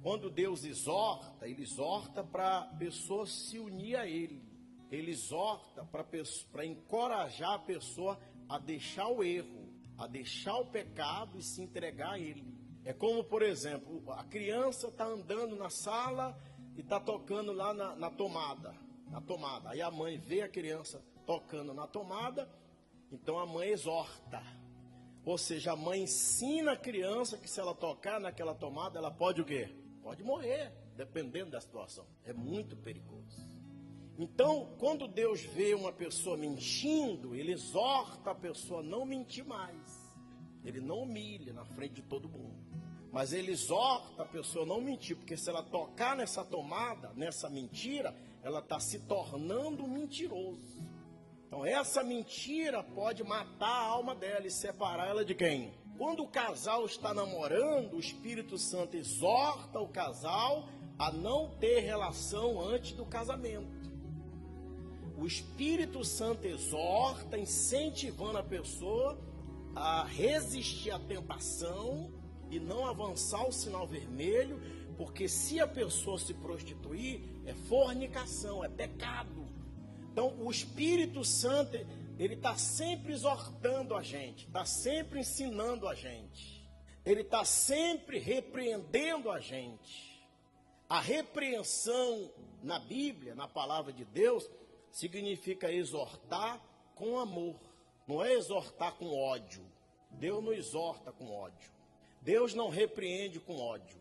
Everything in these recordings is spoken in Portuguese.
Quando Deus exorta, Ele exorta para a pessoa se unir a Ele. Ele exorta para encorajar a pessoa a deixar o erro, a deixar o pecado e se entregar a Ele. É como, por exemplo, a criança está andando na sala e está tocando lá na tomada. Aí a mãe vê a criança tocando na tomada, então a mãe exorta. Ou seja, a mãe ensina a criança que se ela tocar naquela tomada, ela pode o quê? Pode morrer, dependendo da situação. É muito perigoso. Então, quando Deus vê uma pessoa mentindo, Ele exorta a pessoa a não mentir mais. Ele não humilha na frente de todo mundo. Mas Ele exorta a pessoa a não mentir, porque se ela tocar nessa tomada, nessa mentira, ela está se tornando um mentiroso. Então, essa mentira pode matar a alma dela e separar ela de quem? Quando o casal está namorando, o Espírito Santo exorta o casal a não ter relação antes do casamento. O Espírito Santo exorta, incentivando a pessoa a resistir à tentação e não avançar o sinal vermelho, porque se a pessoa se prostituir, é fornicação, é pecado. Então, o Espírito Santo, ele está sempre exortando a gente, está sempre ensinando a gente, ele está sempre repreendendo a gente. A repreensão na Bíblia, na palavra de Deus, significa exortar com amor, não é exortar com ódio. Deus não exorta com ódio, Deus não repreende com ódio,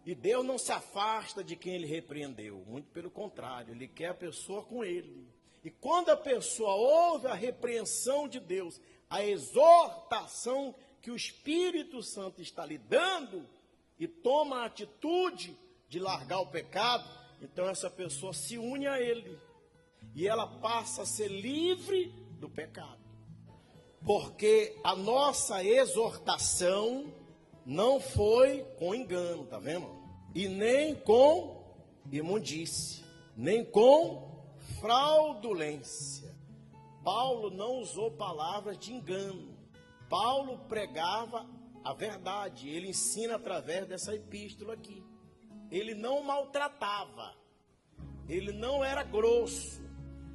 e Deus não se afasta de quem Ele repreendeu, muito pelo contrário, Ele quer a pessoa com Ele. E quando a pessoa ouve a repreensão de Deus, a exortação que o Espírito Santo está lhe dando, e toma a atitude de largar o pecado, então essa pessoa se une a Ele, e ela passa a ser livre do pecado. Porque a nossa exortação não foi com engano, tá vendo? E nem com imundície, nem com fraudulência. Paulo não usou palavras de engano. Paulo pregava a verdade. Ele ensina através dessa epístola aqui. Ele não maltratava. Ele não era grosso.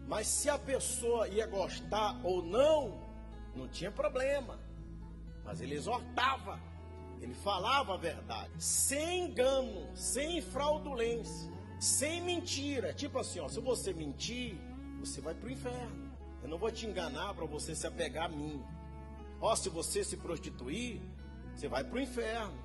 Mas se a pessoa ia gostar ou não, não tinha problema. Mas ele exortava. Ele falava a verdade. Sem engano, sem fraudulência, sem mentira. Tipo assim, ó, se você mentir, você vai para o inferno. Eu não vou te enganar para você se apegar a mim. Ó, se você se prostituir, você vai para o inferno.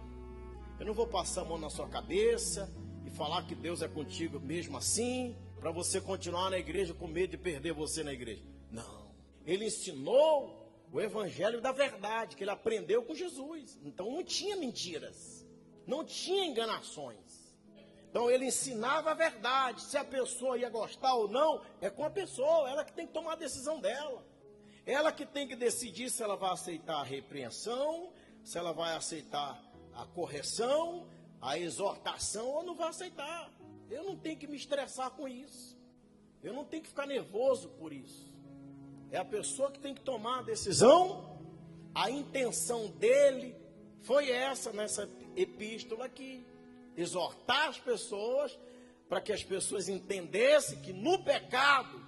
Eu não vou passar a mão na sua cabeça e falar que Deus é contigo mesmo assim, para você continuar na igreja com medo de perder você na igreja. Não. Ele ensinou o evangelho da verdade, que ele aprendeu com Jesus. Então não tinha mentiras, não tinha enganações. Então ele ensinava a verdade. Se a pessoa ia gostar ou não, é com a pessoa, ela que tem que tomar a decisão dela. Ela que tem que decidir se ela vai aceitar a repreensão, se ela vai aceitar a correção, a exortação, ou não vai aceitar. Eu não tenho que me estressar com isso. Eu não tenho que ficar nervoso por isso. É a pessoa que tem que tomar a decisão. A intenção dele foi essa, nessa epístola aqui. Exortar as pessoas, para que as pessoas entendessem que no pecado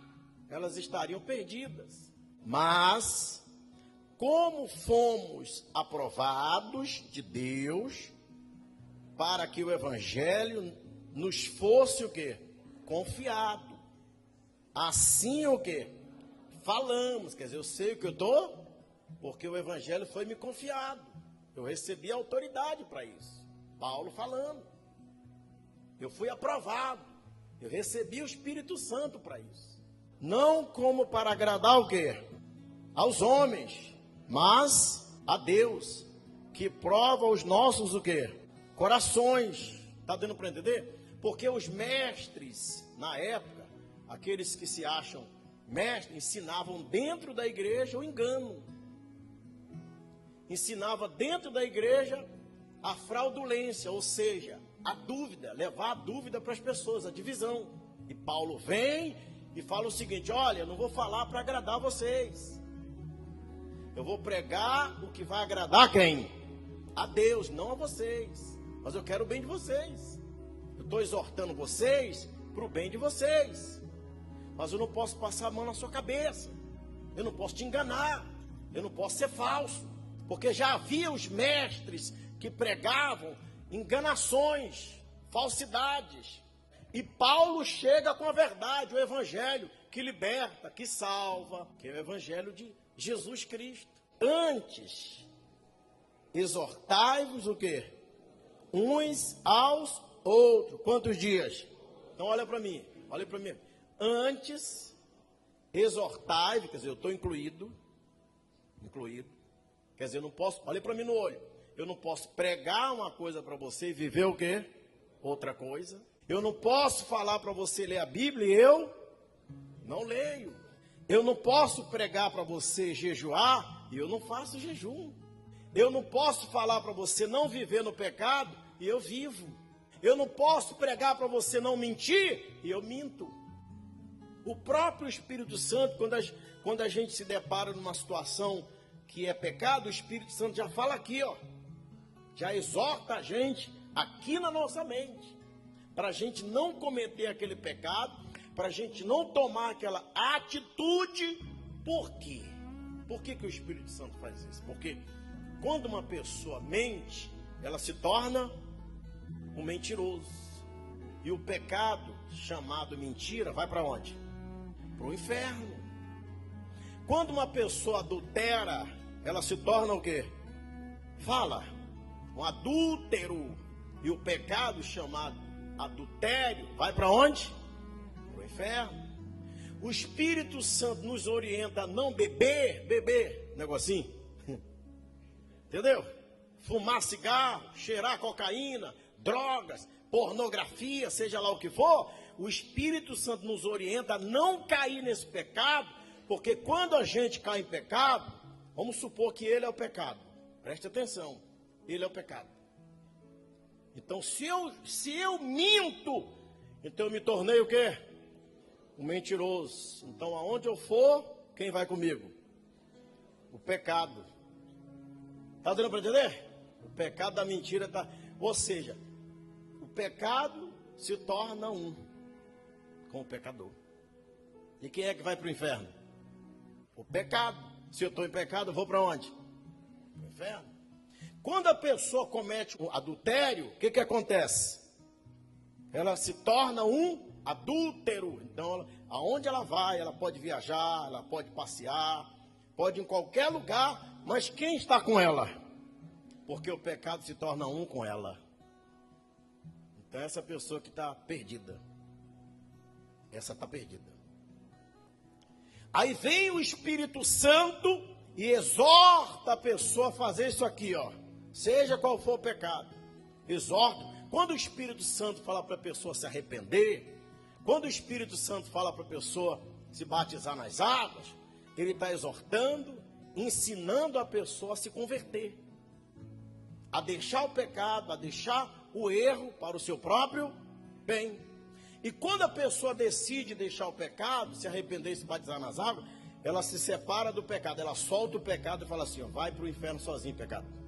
elas estariam perdidas. Mas, como fomos aprovados de Deus, para que o evangelho nos fosse o quê? Confiado. Assim o quê? Falamos, quer dizer, eu sei o que eu estou, porque o evangelho foi me confiado. Eu recebi autoridade para isso. Paulo falando. Eu fui aprovado. Eu recebi o Espírito Santo para isso. Não como para agradar o quê? Aos homens, mas a Deus, que prova os nossos o quê? Corações. Está dando para entender? Porque os mestres, na época, aqueles que se acham mestres, ensinavam dentro da igreja o engano. Ensinava dentro da igreja a fraudulência, ou seja, a dúvida, levar a dúvida para as pessoas, a divisão. E Paulo vem e fala o seguinte: olha, eu não vou falar para agradar vocês. Eu vou pregar o que vai agradar quem? A Deus, não a vocês. Mas eu quero o bem de vocês. Eu estou exortando vocês para o bem de vocês. Mas eu não posso passar a mão na sua cabeça. Eu não posso te enganar. Eu não posso ser falso. Porque já havia os mestres que pregavam enganações, falsidades. E Paulo chega com a verdade, o evangelho que liberta, que salva, que é o evangelho de Jesus Cristo. Antes, exortai-vos o quê? Uns aos outros. Quantos dias? Então olha para mim, olha para mim. Antes, exortai-vos, quer dizer, eu estou incluído. Quer dizer, eu não posso, olha para mim no olho. Eu não posso pregar uma coisa para você e viver o quê? Outra coisa. Eu não posso falar para você ler a Bíblia e eu não leio. Eu não posso pregar para você jejuar e eu não faço jejum. Eu não posso falar para você não viver no pecado e eu vivo. Eu não posso pregar para você não mentir e eu minto. O próprio Espírito Santo, quando a gente se depara numa situação que é pecado, o Espírito Santo já fala aqui, ó. Já exorta a gente aqui na nossa mente. Para a gente não cometer aquele pecado, para a gente não tomar aquela atitude. Por quê? Por que o Espírito Santo faz isso? Porque quando uma pessoa mente, ela se torna um mentiroso. E o pecado, chamado mentira, vai para onde? Para o inferno. Quando uma pessoa adultera, ela se torna o quê? Fala, um adúltero. E o pecado chamado adultério, vai para onde? Para o inferno. O Espírito Santo nos orienta a não beber, negocinho. Entendeu? Fumar cigarro, cheirar cocaína, drogas, pornografia, seja lá o que for. O Espírito Santo nos orienta a não cair nesse pecado, porque quando a gente cai em pecado, vamos supor que ele é o pecado. Preste atenção, ele é o pecado. Então, se eu minto, então eu me tornei o quê? Um mentiroso. Então, aonde eu for, quem vai comigo? O pecado. Está dando para entender? O pecado da mentira está... Ou seja, o pecado se torna um com o pecador. E quem é que vai para o inferno? O pecado. Se eu estou em pecado, eu vou para onde? Para o inferno. Quando a pessoa comete um adultério, o que acontece? Ela se torna um adúltero. Então, aonde ela vai, ela pode viajar, ela pode passear, pode ir em qualquer lugar, mas quem está com ela? Porque o pecado se torna um com ela. Então, essa pessoa que está perdida. Essa está perdida. Aí vem o Espírito Santo e exorta a pessoa a fazer isso aqui, ó. Seja qual for o pecado, exorta. Quando o Espírito Santo fala para a pessoa se arrepender, quando o Espírito Santo fala para a pessoa se batizar nas águas, ele está exortando, ensinando a pessoa a se converter, a deixar o pecado, a deixar o erro para o seu próprio bem. E quando a pessoa decide deixar o pecado, se arrepender e se batizar nas águas, ela se separa do pecado, ela solta o pecado e fala assim, ó, vai para o inferno sozinho, pecado.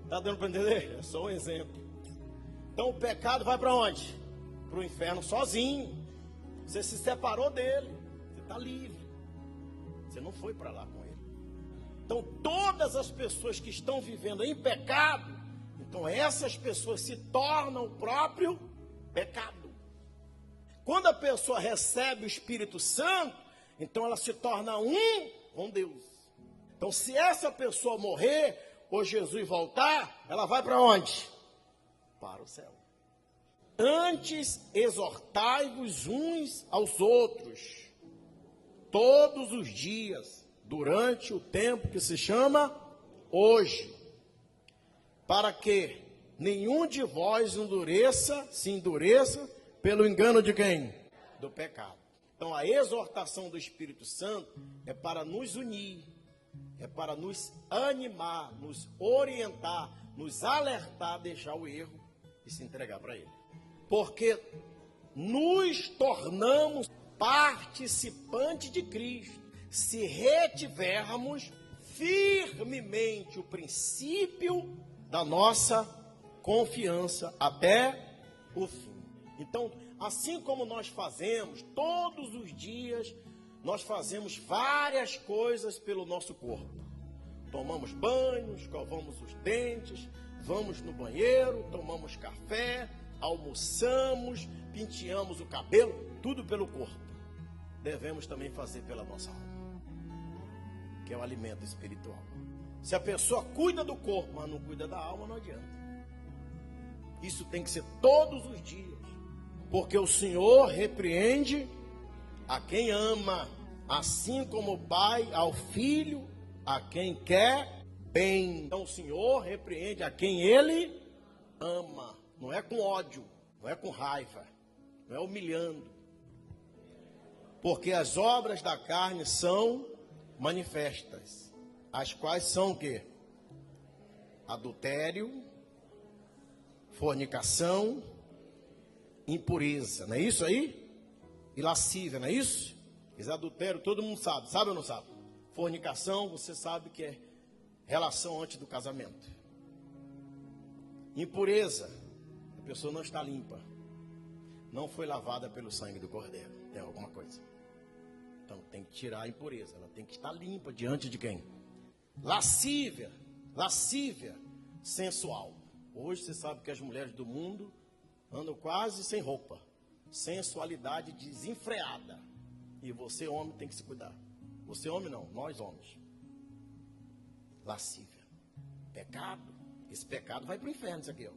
Está dando para entender? É só um exemplo. Então o pecado vai para onde? Para o inferno sozinho. Você se separou dele. Você está livre. Você não foi para lá com ele. Então todas as pessoas que estão vivendo em pecado, então essas pessoas se tornam o próprio pecado. Quando a pessoa recebe o Espírito Santo, então ela se torna um com Deus. Então se essa pessoa morrer, ou Jesus voltar, ela vai para onde? Para o céu. Antes exortai-vos uns aos outros, todos os dias, durante o tempo que se chama hoje, para que nenhum de vós se endureça pelo engano de quem? Do pecado. Então a exortação do Espírito Santo é para nos unir, é para nos animar, nos orientar, nos alertar a deixar o erro e se entregar para ele. Porque nos tornamos participantes de Cristo, se retivermos firmemente o princípio da nossa confiança até o fim. Então, assim como nós fazemos todos os dias, nós fazemos várias coisas pelo nosso corpo. Tomamos banho, escovamos os dentes, vamos no banheiro, tomamos café, almoçamos, penteamos o cabelo, tudo pelo corpo. Devemos também fazer pela nossa alma, que é o alimento espiritual. Se a pessoa cuida do corpo, mas não cuida da alma, não adianta. Isso tem que ser todos os dias, porque o Senhor repreende a quem ama, assim como o Pai ao Filho, a quem quer bem. Então o Senhor repreende a quem Ele ama, não é com ódio, não é com raiva, não é humilhando. Porque as obras da carne são manifestas, as quais são o quê? Adultério, fornicação, impureza, não é isso aí? E lascívia, não é isso? Esse adultério todo mundo sabe, sabe ou não sabe? Fornicação, você sabe que é relação antes do casamento. Impureza, a pessoa não está limpa, não foi lavada pelo sangue do Cordeiro, tem alguma coisa. Então tem que tirar a impureza, ela tem que estar limpa diante de quem? Lascívia, sensual. Hoje você sabe que as mulheres do mundo andam quase sem roupa, sensualidade desenfreada. E você, homem, tem que se cuidar. Você, homem, não, nós, homens. Lascívia, pecado. Esse pecado vai para o inferno, isso aqui,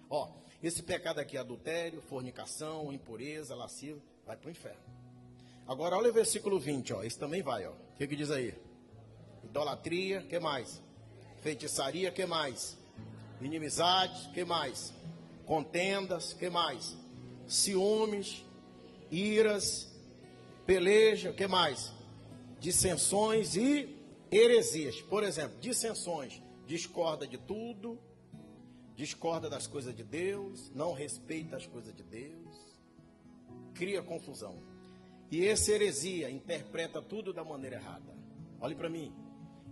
ó. Esse pecado aqui, adultério, fornicação, impureza, lascívia, vai para o inferno. Agora, olha o versículo 20, ó. Esse também vai, ó. O que diz aí? Idolatria, que mais? Feitiçaria, que mais? Inimizade, que mais? Contendas, que mais? Ciúmes, iras, peleja, que mais? Dissensões e heresias. Por exemplo, dissensões, discorda de tudo, discorda das coisas de Deus, não respeita as coisas de Deus, cria confusão. E essa heresia interpreta tudo da maneira errada. Olhe para mim,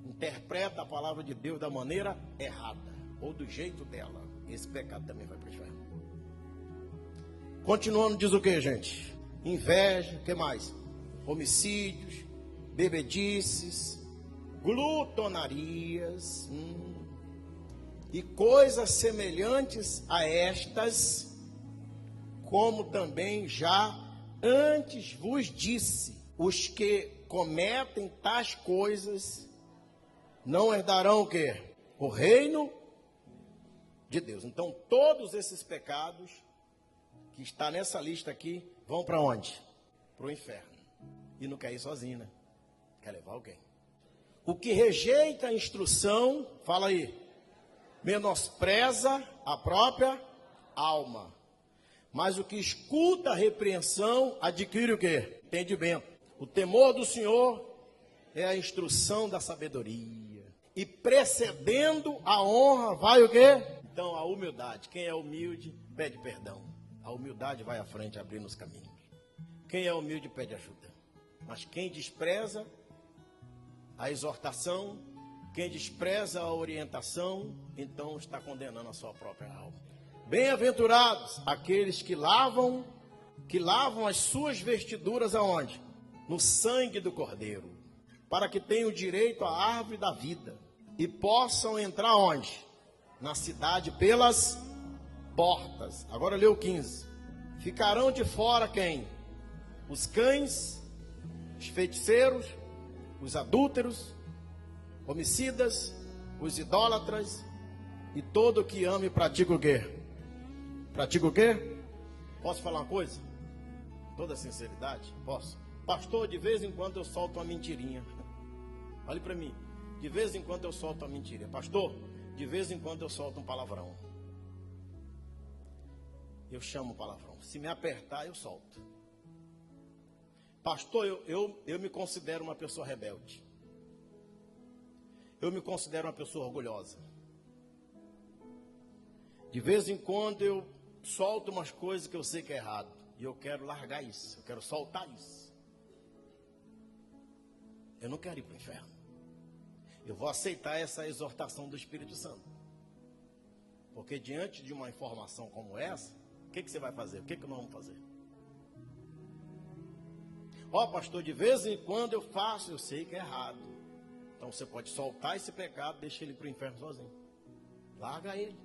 interpreta a palavra de Deus da maneira errada, ou do jeito dela. Esse pecado também vai para o inferno. Continuando, diz o que, gente? Inveja, que mais? Homicídios, bebedices, glutonarias, e coisas semelhantes a estas, como também já antes vos disse, os que cometem tais coisas não herdarão o quê? O reino de Deus. Então, todos esses pecados que está nessa lista aqui vão para onde? Para o inferno. E não quer ir sozinho, né? Quer levar alguém. O que rejeita a instrução, fala aí, menospreza a própria alma. Mas o que escuta a repreensão adquire o quê? Entendimento. O temor do Senhor é a instrução da sabedoria. E precedendo a honra vai o quê? Então a humildade. Quem é humilde pede perdão. A humildade vai à frente abrindo os caminhos. Quem é humilde pede ajuda. Mas quem despreza a exortação, quem despreza a orientação, então está condenando a sua própria alma. Bem-aventurados aqueles que lavam as suas vestiduras aonde? No sangue do Cordeiro, para que tenham direito à árvore da vida e possam entrar onde? Na cidade pelas portas. Agora lê o 15. Ficarão de fora quem? Os cães, os feiticeiros, os adúlteros, homicidas, os idólatras e todo que ama e pratica o quê? Pratica o quê? Posso falar uma coisa? Toda sinceridade? Posso? Pastor, de vez em quando eu solto uma mentirinha. Olhe para mim. De vez em quando eu solto uma mentira. Pastor, de vez em quando eu solto um palavrão. Eu chamo palavrão. Se me apertar, eu solto. Pastor, eu me considero uma pessoa rebelde. Eu me considero uma pessoa orgulhosa. De vez em quando eu solto umas coisas que eu sei que é errado. E eu quero largar isso. Eu quero soltar isso. Eu não quero ir para o inferno. Eu vou aceitar essa exortação do Espírito Santo. Porque diante de uma informação como essa, o que você vai fazer? O que nós vamos fazer? Ó, pastor, de vez em quando eu faço, eu sei que é errado. Então você pode soltar esse pecado, deixa ele para o inferno sozinho. Larga ele.